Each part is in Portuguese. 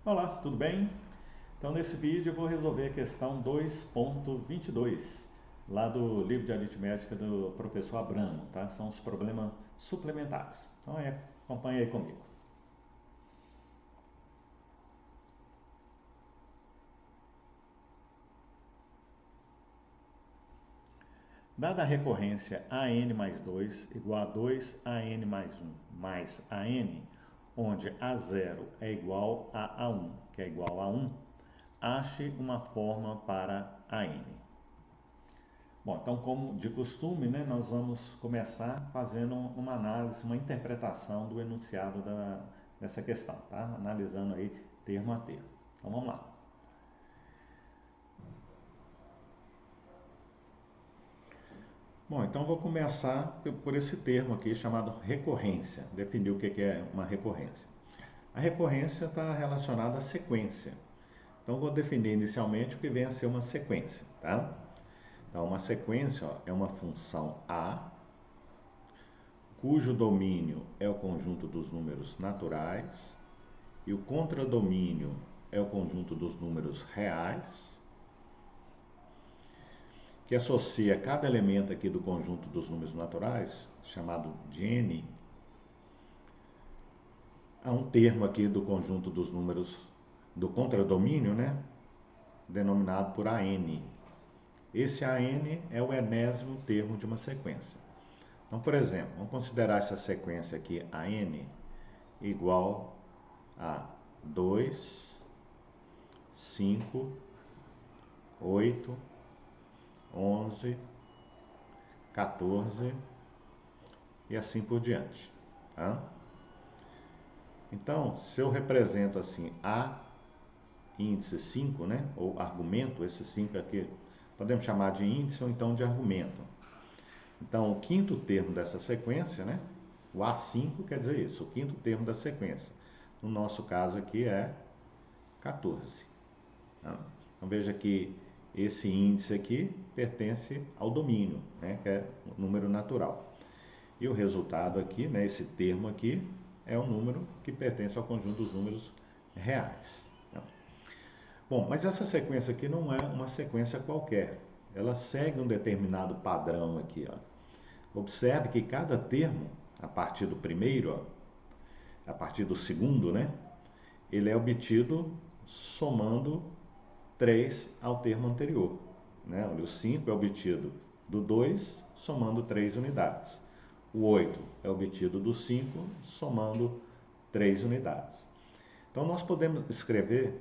Olá, tudo bem? Então nesse vídeo eu vou resolver a questão 2.22 lá do livro de aritmética do professor Abramo, tá? São os problemas suplementares. Então acompanha aí comigo. Dada a recorrência AN mais 2 igual a 2AN mais 1 mais AN, onde A0 é igual a A1, que é igual a 1, ache uma forma para AN. Bom, então, como de costume, né, nós vamos começar fazendo uma análise, uma interpretação do enunciado dessa questão, tá? Analisando aí termo a termo. Então, vamos lá. Bom, então vou começar por esse termo aqui chamado recorrência. Definir o que é uma recorrência. A recorrência está relacionada à sequência. Então, vou definir inicialmente o que vem a ser uma sequência, tá? Então, uma sequência ó, é uma função A cujo domínio é o conjunto dos números naturais e o contradomínio é o conjunto dos números reais, que associa cada elemento aqui do conjunto dos números naturais, chamado de n, a um termo aqui do conjunto dos números do contradomínio, né, denominado por AN. Esse AN é o enésimo termo de uma sequência. Então, por exemplo, vamos considerar essa sequência aqui AN igual a 2, 5, 8, 11, 14 e assim por diante. Tá? Então, se eu represento assim A índice 5, né, ou argumento, esse 5 aqui, podemos chamar de índice ou então de argumento. Então, o quinto termo dessa sequência, né, o A5 quer dizer isso, o quinto termo da sequência. No nosso caso aqui é 14. Tá? Então, veja que esse índice aqui pertence ao domínio, né, que é o número natural. E o resultado aqui, né, esse termo aqui, é um número que pertence ao conjunto dos números reais. Bom, mas essa sequência aqui não é uma sequência qualquer. Ela segue um determinado padrão aqui. Ó. Observe que cada termo, a partir do primeiro, ó, a partir do segundo, né, ele é obtido somando 3 ao termo anterior. Né? O 5 é obtido do 2, somando 3 unidades. O 8 é obtido do 5, somando 3 unidades. Então, nós podemos escrever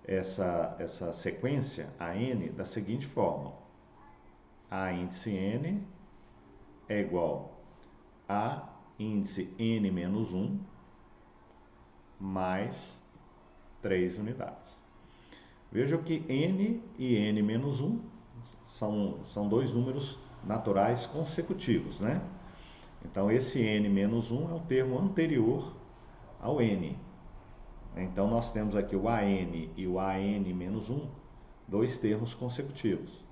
essa sequência, a n, da seguinte forma. A índice n é igual a índice n menos 1 mais 3 unidades. Vejam que n e n menos 1 são dois números naturais consecutivos, né? Então, esse n menos 1 é o termo anterior ao n. Então, nós temos aqui o AN e o AN menos 1, dois termos consecutivos.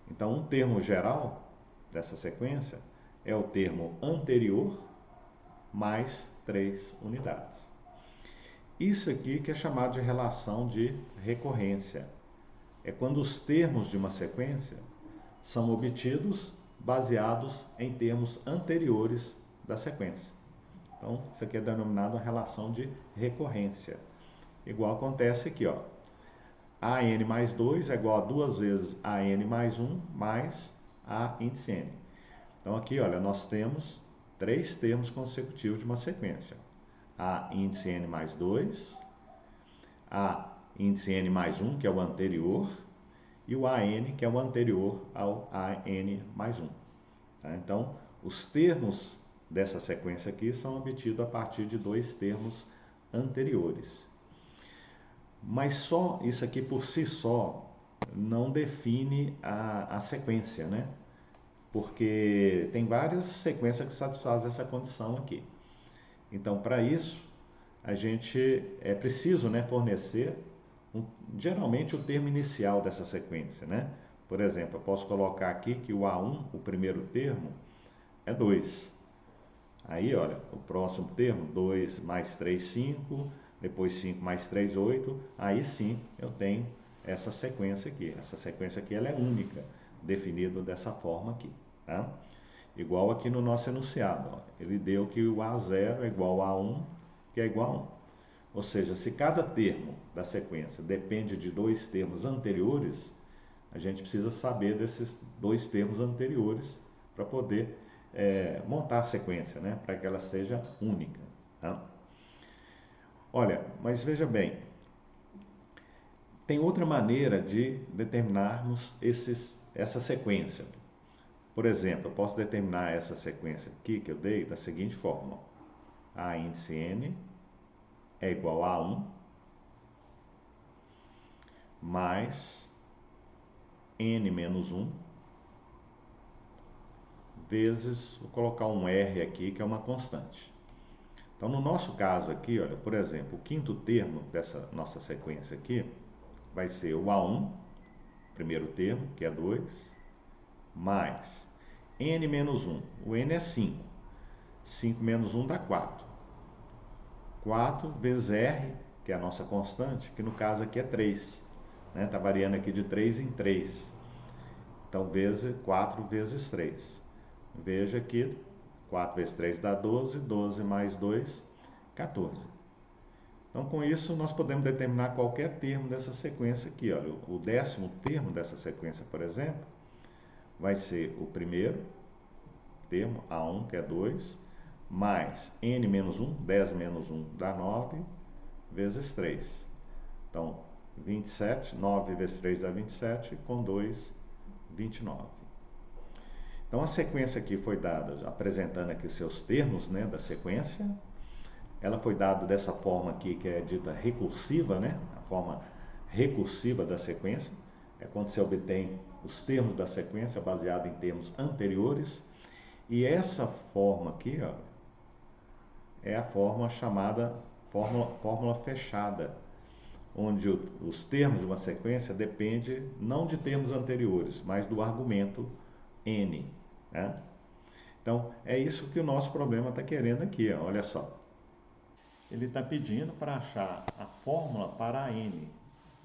Então, um termo geral dessa sequência é o termo anterior mais 3 unidades. Isso aqui que é chamado de relação de recorrência. É quando os termos de uma sequência são obtidos baseados em termos anteriores da sequência. Então, isso aqui é denominado a relação de recorrência. Igual acontece aqui, ó. AN mais 2 é igual a 2 vezes AN mais 1 mais A índice N. Então, aqui, olha, nós temos três termos consecutivos de uma sequência. A índice N mais 2, A índice N mais 1, que é o anterior, e o AN, que é o anterior ao AN mais 1. Tá? Então, os termos dessa sequência aqui são obtidos a partir de dois termos anteriores. Mas só isso aqui por si só não define a sequência, né? Porque tem várias sequências que satisfazem essa condição aqui. Então, para isso, a gente é preciso, né, fornecer geralmente o termo inicial dessa sequência, né? Por exemplo, eu posso colocar aqui que o A1, o primeiro termo, é 2. Aí, olha, o próximo termo, 2 mais 3, 5, depois 5 mais 3, 8, aí sim eu tenho essa sequência aqui. Essa sequência aqui ela é única, definida dessa forma aqui, tá? Igual aqui no nosso enunciado, ó. Ele deu que o A0 é igual a 1, que é igual a 1. Ou seja, se cada termo da sequência depende de dois termos anteriores, a gente precisa saber desses dois termos anteriores para poder montar a sequência, né? Para que ela seja única, tá? Olha, mas veja bem, tem outra maneira de determinarmos essa sequência. Por exemplo, eu posso determinar essa sequência aqui que eu dei da seguinte forma. A índice n é igual a 1 mais n menos 1 vezes, vou colocar um r aqui que é uma constante. Então, no nosso caso aqui, olha, por exemplo, o quinto termo dessa nossa sequência aqui vai ser o A1, primeiro termo, que é 2, mais n menos 1. O n é 5. 5 menos 1 dá 4. 4 vezes r, que é a nossa constante, que no caso aqui é 3. Está variando aqui de 3 em 3. Então, 4 vezes 3. Veja que 4 vezes 3 dá 12, 12 mais 2, 14. Então, com isso, nós podemos determinar qualquer termo dessa sequência aqui. Olha, o 10º termo dessa sequência, por exemplo, vai ser o primeiro termo, A1, que é 2, mais n menos 1, 10 menos 1 dá 9, vezes 3. Então, 27, 9 vezes 3 dá 27, com 2, 29. Então, a sequência aqui foi dada, apresentando aqui seus termos, né, da sequência. Ela foi dada dessa forma aqui, que é dita recursiva, né? A forma recursiva da sequência. É quando se obtém os termos da sequência baseado em termos anteriores. E essa forma aqui, ó, é a forma chamada fórmula fechada, onde os termos de uma sequência dependem não de termos anteriores, mas do argumento n, né? Então, é isso que o nosso problema está querendo aqui, ó, olha só. Ele está pedindo para achar a fórmula para a n,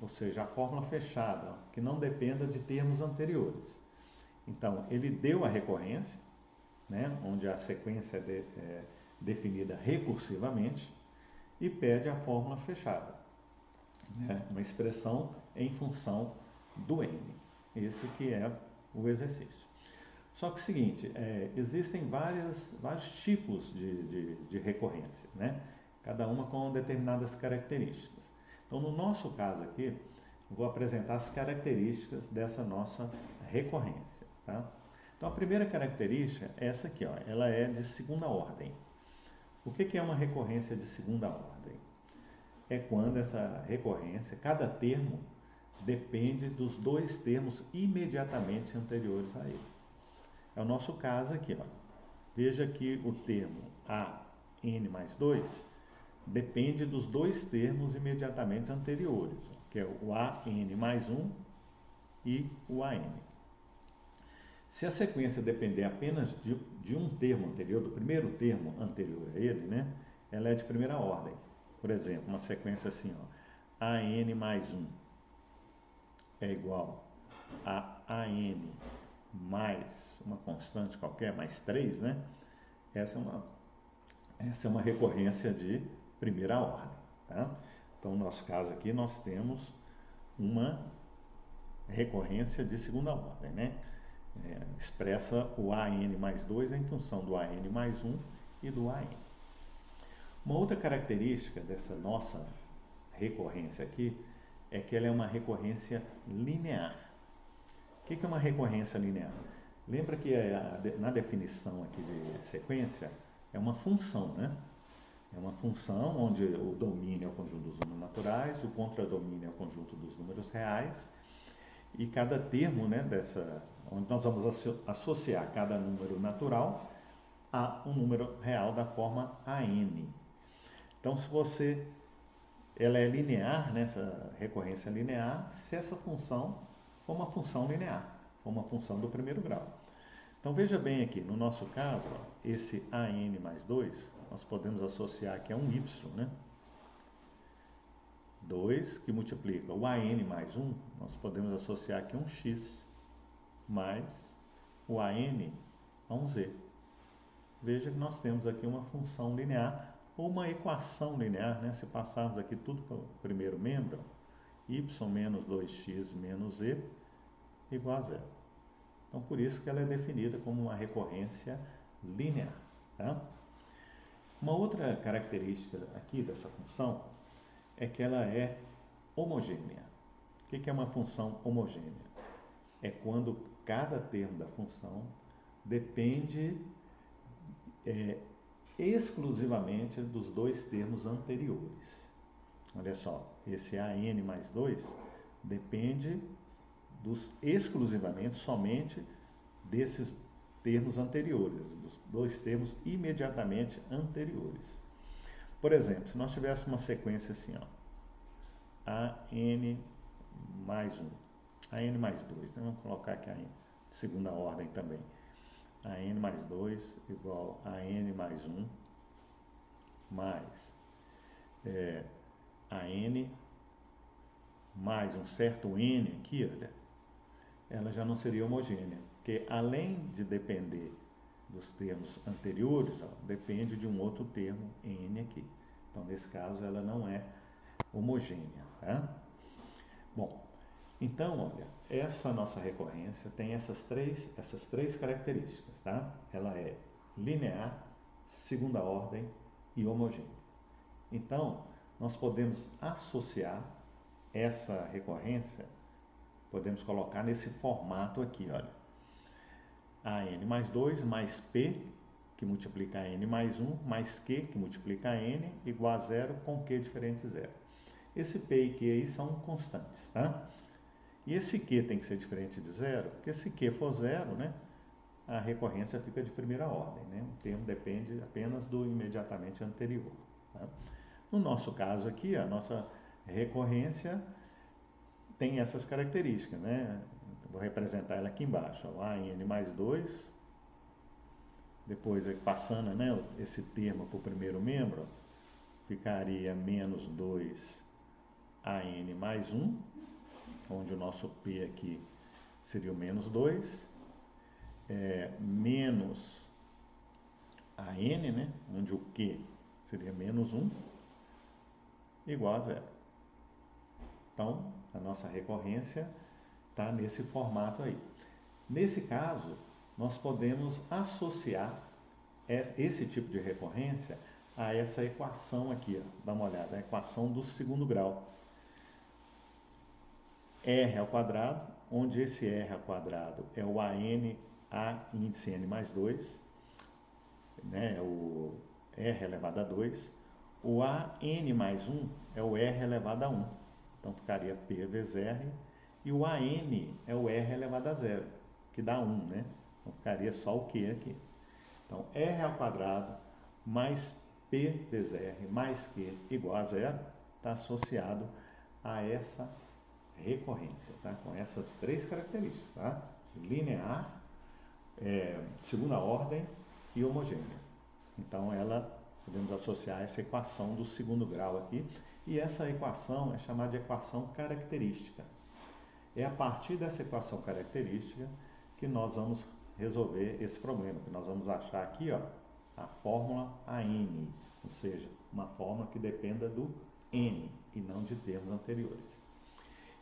ou seja, a fórmula fechada, que não dependa de termos anteriores. Então, ele deu a recorrência, né, onde a sequência é definida recursivamente, e pede a fórmula fechada, né, uma expressão em função do n. Esse que é o exercício. Só que é o seguinte, existem vários tipos de recorrência, né? Cada uma com determinadas características. Então, no nosso caso aqui, vou apresentar as características dessa nossa recorrência, tá? Então, a primeira característica é essa aqui, ó, ela é de segunda ordem. O que é uma recorrência de segunda ordem? É quando essa recorrência, cada termo, depende dos dois termos imediatamente anteriores a ele. É o nosso caso aqui, ó. Veja que o termo AN mais 2 depende dos dois termos imediatamente anteriores, que é o AN mais 1 e o AN. Se a sequência depender apenas de um termo anterior, do primeiro termo anterior a ele, né, ela é de primeira ordem. Por exemplo, uma sequência assim, ó, AN mais 1 é igual a AN mais uma constante qualquer, mais 3, né? Essa é uma recorrência de primeira ordem, tá? Então, no nosso caso aqui, nós temos uma recorrência de segunda ordem, né? Expressa o AN mais 2 em função do AN mais 1 e do AN. Uma outra característica dessa nossa recorrência aqui é que ela é uma recorrência linear. O que é uma recorrência linear? Lembra que na definição aqui de sequência é uma função, né? É uma função onde o domínio é o conjunto dos números naturais, o contradomínio é o conjunto dos números reais, e cada termo, né, onde nós vamos associar cada número natural a um número real da forma AN. Então, ela é linear, né, essa recorrência linear, se essa função for uma função linear, for uma função do primeiro grau. Então, veja bem aqui, no nosso caso, ó, esse AN mais 2, nós podemos associar que é um Y, né? 2 que multiplica o AN mais 1, nós podemos associar aqui um x mais o AN a um z. Veja que nós temos aqui uma função linear ou uma equação linear, né? Se passarmos aqui tudo para o primeiro membro, y menos 2x menos z igual a zero. Então, por isso que ela é definida como uma recorrência linear. Tá? Uma outra característica aqui dessa função é que ela é homogênea. O que é uma função homogênea? É quando cada termo da função depende exclusivamente dos dois termos anteriores. Olha só, esse AN mais 2 depende exclusivamente, somente desses termos anteriores, dos dois termos imediatamente anteriores. Por exemplo, se nós tivéssemos uma sequência assim, ó, AN mais 1, AN mais 2, né? Vamos colocar aqui a segunda ordem também. AN mais 2 igual a AN mais 1 mais AN mais um certo N aqui, olha, ela já não seria homogênea, porque além de depender dos termos anteriores, ó, depende de um outro termo N aqui. Então, nesse caso, ela não é homogênea. Tá? Bom, então, olha, essa nossa recorrência tem essas três características. Tá? Ela é linear, segunda ordem e homogênea. Então, nós podemos associar essa recorrência, podemos colocar nesse formato aqui, olha. AN mais 2 mais P, que multiplica AN mais 1, mais Q, que multiplica AN, igual a zero, com Q diferente de zero. Esse P e Q aí são constantes, tá? E esse Q tem que ser diferente de zero, porque se Q for zero, né, a recorrência fica de primeira ordem, né? O termo depende apenas do imediatamente anterior. Tá? No nosso caso aqui, a nossa recorrência tem essas características, né? Vou representar ela aqui embaixo, ó, AN mais 2, depois passando, né, esse termo para o primeiro membro, ficaria menos 2 AN mais 1, onde o nosso P aqui seria o menos 2, menos AN, né, onde o Q seria menos 1, igual a zero. Então, a nossa recorrência está nesse formato aí. Nesse caso, nós podemos associar esse tipo de recorrência a essa equação aqui, ó. Dá uma olhada, a equação do segundo grau. R ao quadrado, onde esse R ao quadrado é o AN, A índice N mais 2, né, o R elevado a 2. O AN mais 1 é o R elevado a 1. Então, ficaria P vezes R. E o AN é o R elevado a 0, que dá 1, né? Então, ficaria só o Q aqui. Então, R ao quadrado mais P vezes R mais Q igual a 0 está associado a essa recorrência, tá? Com essas três características, tá? Linear, segunda ordem e homogênea. Então, ela podemos associar essa equação do segundo grau aqui, e essa equação é chamada de equação característica. É a partir dessa equação característica que nós vamos resolver esse problema, que nós vamos achar aqui, ó, a fórmula AN, ou seja, uma fórmula que dependa do N e não de termos anteriores.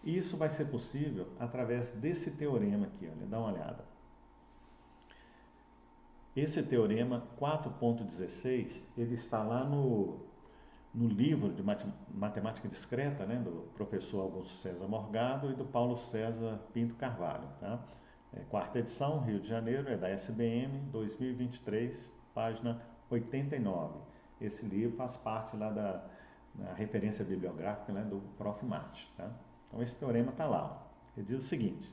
E isso vai ser possível através desse teorema aqui, olha, dá uma olhada. Esse teorema 4.16, ele está lá no livro de Matemática Discreta, né, do professor Augusto César Morgado e do Paulo César Pinto Carvalho. Tá? Quarta edição, Rio de Janeiro, é da SBM, 2023, página 89. Esse livro faz parte lá da referência bibliográfica, né, do Prof. Marte. Tá? Então, esse teorema está lá. Ele diz o seguinte: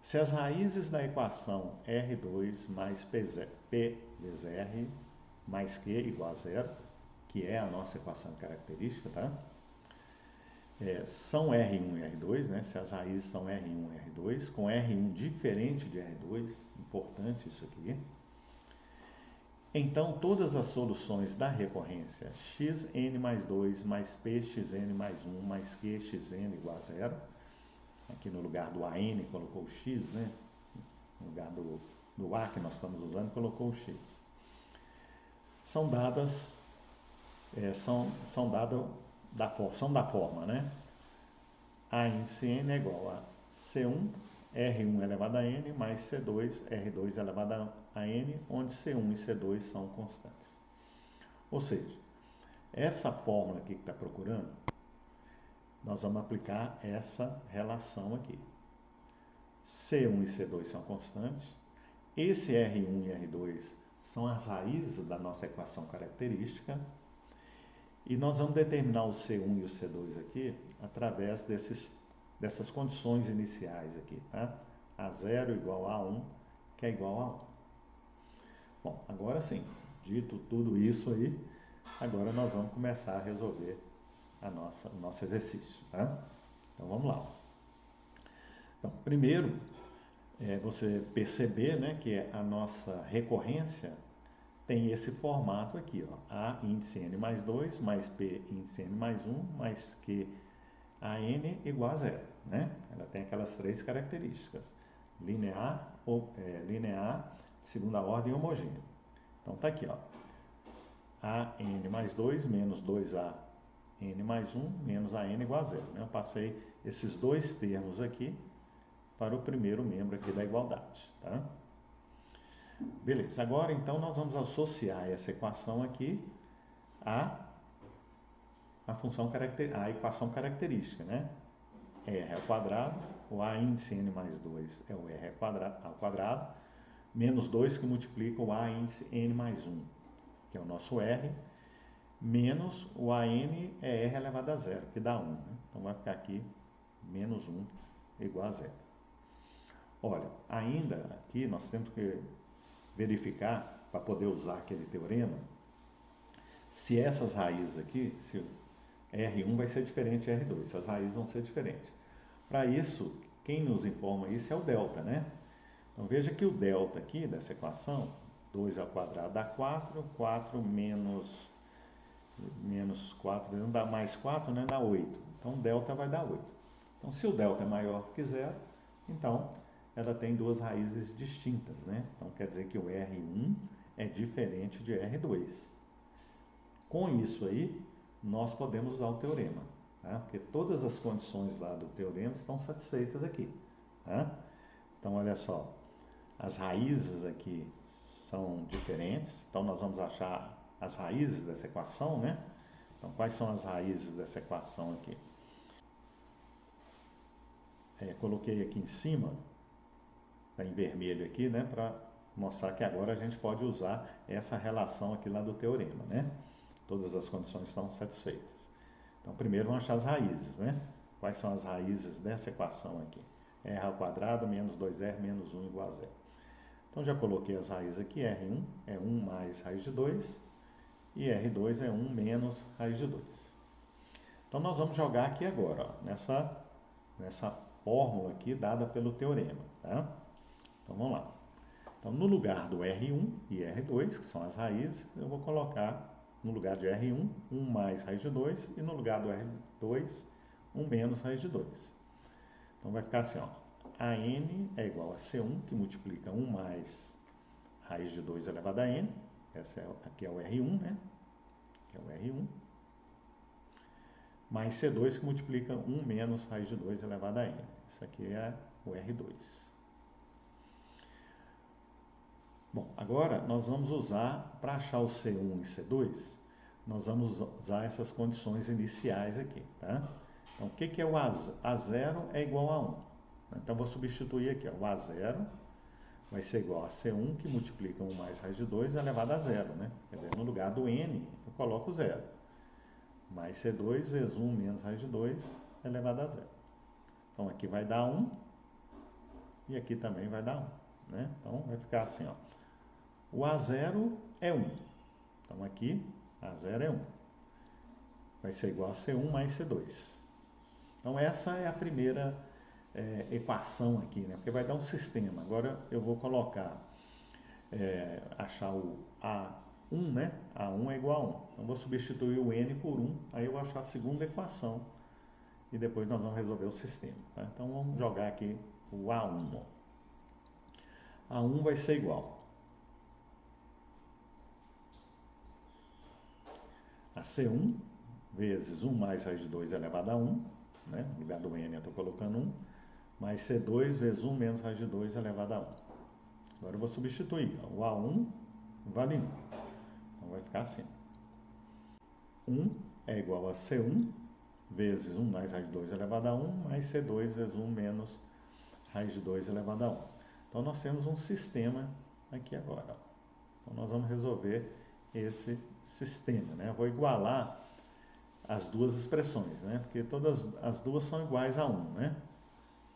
se as raízes da equação R2 mais P vezes R mais Q igual a zero, que é a nossa equação característica, tá? São R1 e R2, né? Se as raízes são R1 e R2, com R1 diferente de R2, importante isso aqui. Então, todas as soluções da recorrência xn mais 2 mais pxn mais 1 mais qxn igual a zero, aqui no lugar do AN colocou o x, né? No lugar do A que nós estamos usando, colocou o x. São dadas, são da forma, né? A índice n é igual a C1 R1 elevado a n mais C2 R2 elevado a n, onde C1 e C2 são constantes. Ou seja, essa fórmula aqui que está procurando, nós vamos aplicar essa relação aqui. C1 e C2 são constantes. Esse R1 e R2 são as raízes da nossa equação característica. E nós vamos determinar o C1 e o C2 aqui através dessas condições iniciais aqui, tá? A0 igual a 1, que é igual a 1. Bom, agora sim, dito tudo isso aí, agora nós vamos começar a resolver o nosso exercício, tá? Então vamos lá. Então, primeiro, você perceber, né, que a nossa recorrência tem esse formato aqui, ó, A índice n mais 2, mais P índice n mais 1, mais Q a n igual a zero, né? Ela tem aquelas três características, linear, segunda ordem e homogêneo. Então tá aqui, ó, a n mais 2 menos 2a n mais 1 menos a n igual a zero, né? Eu passei esses dois termos aqui para o primeiro membro aqui da igualdade, tá? Beleza, agora então nós vamos associar essa equação aqui à equação característica, né? R ao quadrado, o A índice n mais 2 é o R ao quadrado, menos 2 que multiplica o A índice n mais 1, que é o nosso R, menos o AN é R elevado a zero, que dá 1. Né? Então vai ficar aqui menos 1 igual a zero. Olha, ainda aqui nós temos que verificar, para poder usar aquele teorema, se essas raízes aqui, se R1 vai ser diferente de R2, se as raízes vão ser diferentes. Para isso, quem nos informa isso é o delta, né? Então veja que o delta aqui dessa equação, 2 ao quadrado dá 4, 4 menos 4, não dá mais 4, né? Dá 8. Então delta vai dar 8. Então se o delta é maior que zero, então ela tem duas raízes distintas, né? Então quer dizer que o R1 é diferente de R2. Com isso aí, nós podemos usar o teorema, tá? Porque todas as condições lá do teorema estão satisfeitas aqui, tá? Então olha só, as raízes aqui são diferentes, então nós vamos achar as raízes dessa equação, né? Então quais são as raízes dessa equação aqui? Coloquei aqui em cima, está em vermelho aqui, né? Para mostrar que agora a gente pode usar essa relação aqui lá do teorema, né? Todas as condições estão satisfeitas. Então, primeiro vamos achar as raízes, né? Quais são as raízes dessa equação aqui? R ao quadrado menos 2R menos 1 igual a zero. Então, já coloquei as raízes aqui. R1 é 1 mais raiz de 2 e R2 é 1 menos raiz de 2. Então, nós vamos jogar aqui agora, ó, nessa fórmula aqui dada pelo teorema, tá? Então, vamos lá. Então, no lugar do R1 e R2, que são as raízes, eu vou colocar no lugar de R1, 1 mais raiz de 2, e no lugar do R2, 1 menos raiz de 2. Então vai ficar assim, ó, AN é igual a C1, que multiplica 1 mais raiz de 2 elevado a N, aqui é o R1, né? Que é o R1, mais C2, que multiplica 1 menos raiz de 2 elevado a N. Isso aqui é o R2. Bom, agora nós vamos usar, para achar o C1 e C2, nós vamos usar essas condições iniciais aqui, tá? Então, o que é o A0 é igual a 1. Então, vou substituir aqui, ó, o A0 vai ser igual a C1, que multiplica 1 mais raiz de 2 elevado a zero, né? Quer dizer, no lugar do N, eu coloco 0. Mais C2 vezes 1 menos raiz de 2 elevado a zero. Então, aqui vai dar 1 e aqui também vai dar 1, né? Então, vai ficar assim, ó. O A0 é 1. Então, aqui, A0 é 1. Vai ser igual a C1 mais C2. Então, essa é a primeira equação aqui, né? Porque vai dar um sistema. Agora, eu vou colocar achar o A1, né? A1 é igual a 1. Então, vou substituir o N por 1, aí eu vou achar a segunda equação e depois nós vamos resolver o sistema. Tá? Então, vamos jogar aqui o A1. Ó. A1 vai ser igual a C1 vezes 1 mais raiz de 2 elevado a 1, né? No lugar do N eu estou colocando 1, mais C2 vezes 1 menos raiz de 2 elevado a 1. Agora eu vou substituir. Ó. O A1 vale 1. Então vai ficar assim. 1 é igual a C1 vezes 1 mais raiz de 2 elevado a 1, mais C2 vezes 1 menos raiz de 2 elevado a 1. Então nós temos um sistema aqui agora. Então nós vamos resolver esse sistema, né? Eu vou igualar as duas expressões, né? Porque todas as duas são iguais a 1, né?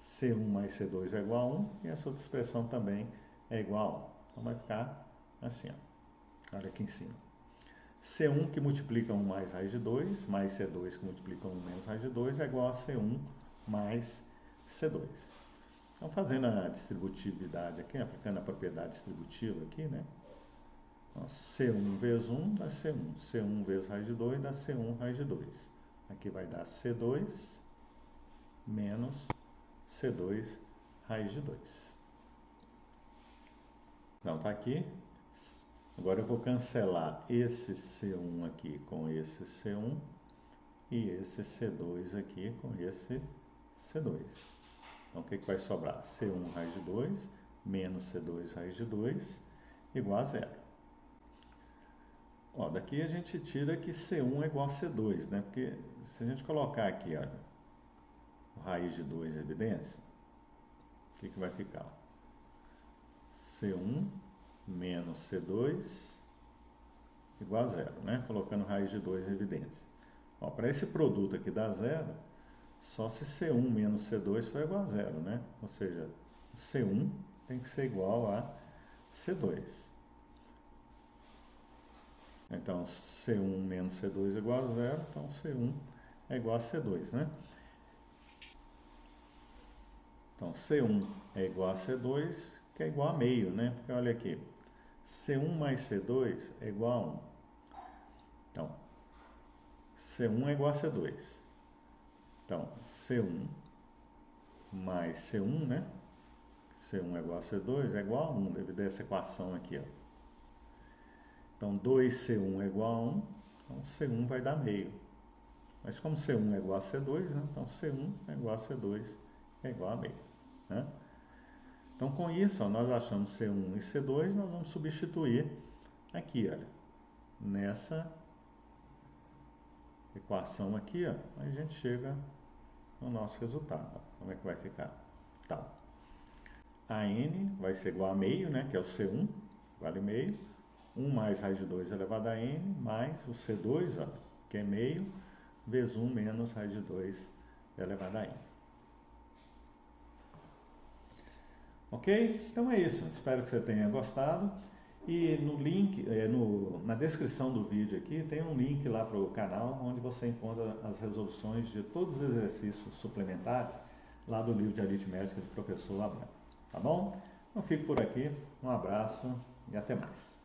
C1 mais C2 é igual a 1 e essa outra expressão também é igual a 1. Então vai ficar assim, ó. Olha aqui em cima. C1 que multiplica 1 mais raiz de 2, mais C2 que multiplica 1 menos raiz de 2 é igual a C1 mais C2. Então, fazendo a distributividade aqui, aplicando a propriedade distributiva aqui, né? Então, C1 vezes 1 dá C1. C1 vezes raiz de 2 dá C1 raiz de 2. Aqui vai dar C2 menos C2 raiz de 2. Então, tá aqui. Agora eu vou cancelar esse C1 aqui com esse C1 e esse C2 aqui com esse C2. Então, o que vai sobrar? C1 raiz de 2 menos C2 raiz de 2 igual a zero. Ó, daqui a gente tira que C1 é igual a C2, né? Porque se a gente colocar aqui, olha, raiz de 2 evidência, o que vai ficar? C1 menos C2 igual a zero, né? Colocando raiz de 2 em evidência. Para esse produto aqui dar zero, só se C1 menos C2 for igual a zero, né? Ou seja, C1 tem que ser igual a C2. Então, C1 menos C2 é igual a zero, então C1 é igual a C2, né? Então, C1 é igual a C2, que é igual a meio, né? Porque olha aqui, C1 mais C2 é igual a 1. Então, C1 é igual a C2. Então, C1 mais C1, né? C1 é igual a C2 é igual a 1, devido a essa equação aqui, ó. Então, 2C1 é igual a 1, então C1 vai dar meio. Mas como C1 é igual a C2, né? Então C1 é igual a C2, que é igual a meio. Né? Então, com isso, ó, nós achamos C1 e C2, nós vamos substituir aqui, olha, nessa equação aqui, ó, a gente chega no nosso resultado. Ó. Como é que vai ficar? Tá. A N vai ser igual a meio, né, que é o C1, vale meio. 1 mais raiz de 2 elevado a N, mais o C2, ó, que é meio, vezes 1 menos raiz de 2 elevado a N. Ok? Então é isso. Espero que você tenha gostado. E no link, na descrição do vídeo aqui, tem um link lá para o canal, onde você encontra as resoluções de todos os exercícios suplementares lá do livro de aritmética do professor Abrão. Tá bom? Então fico por aqui. Um abraço e até mais.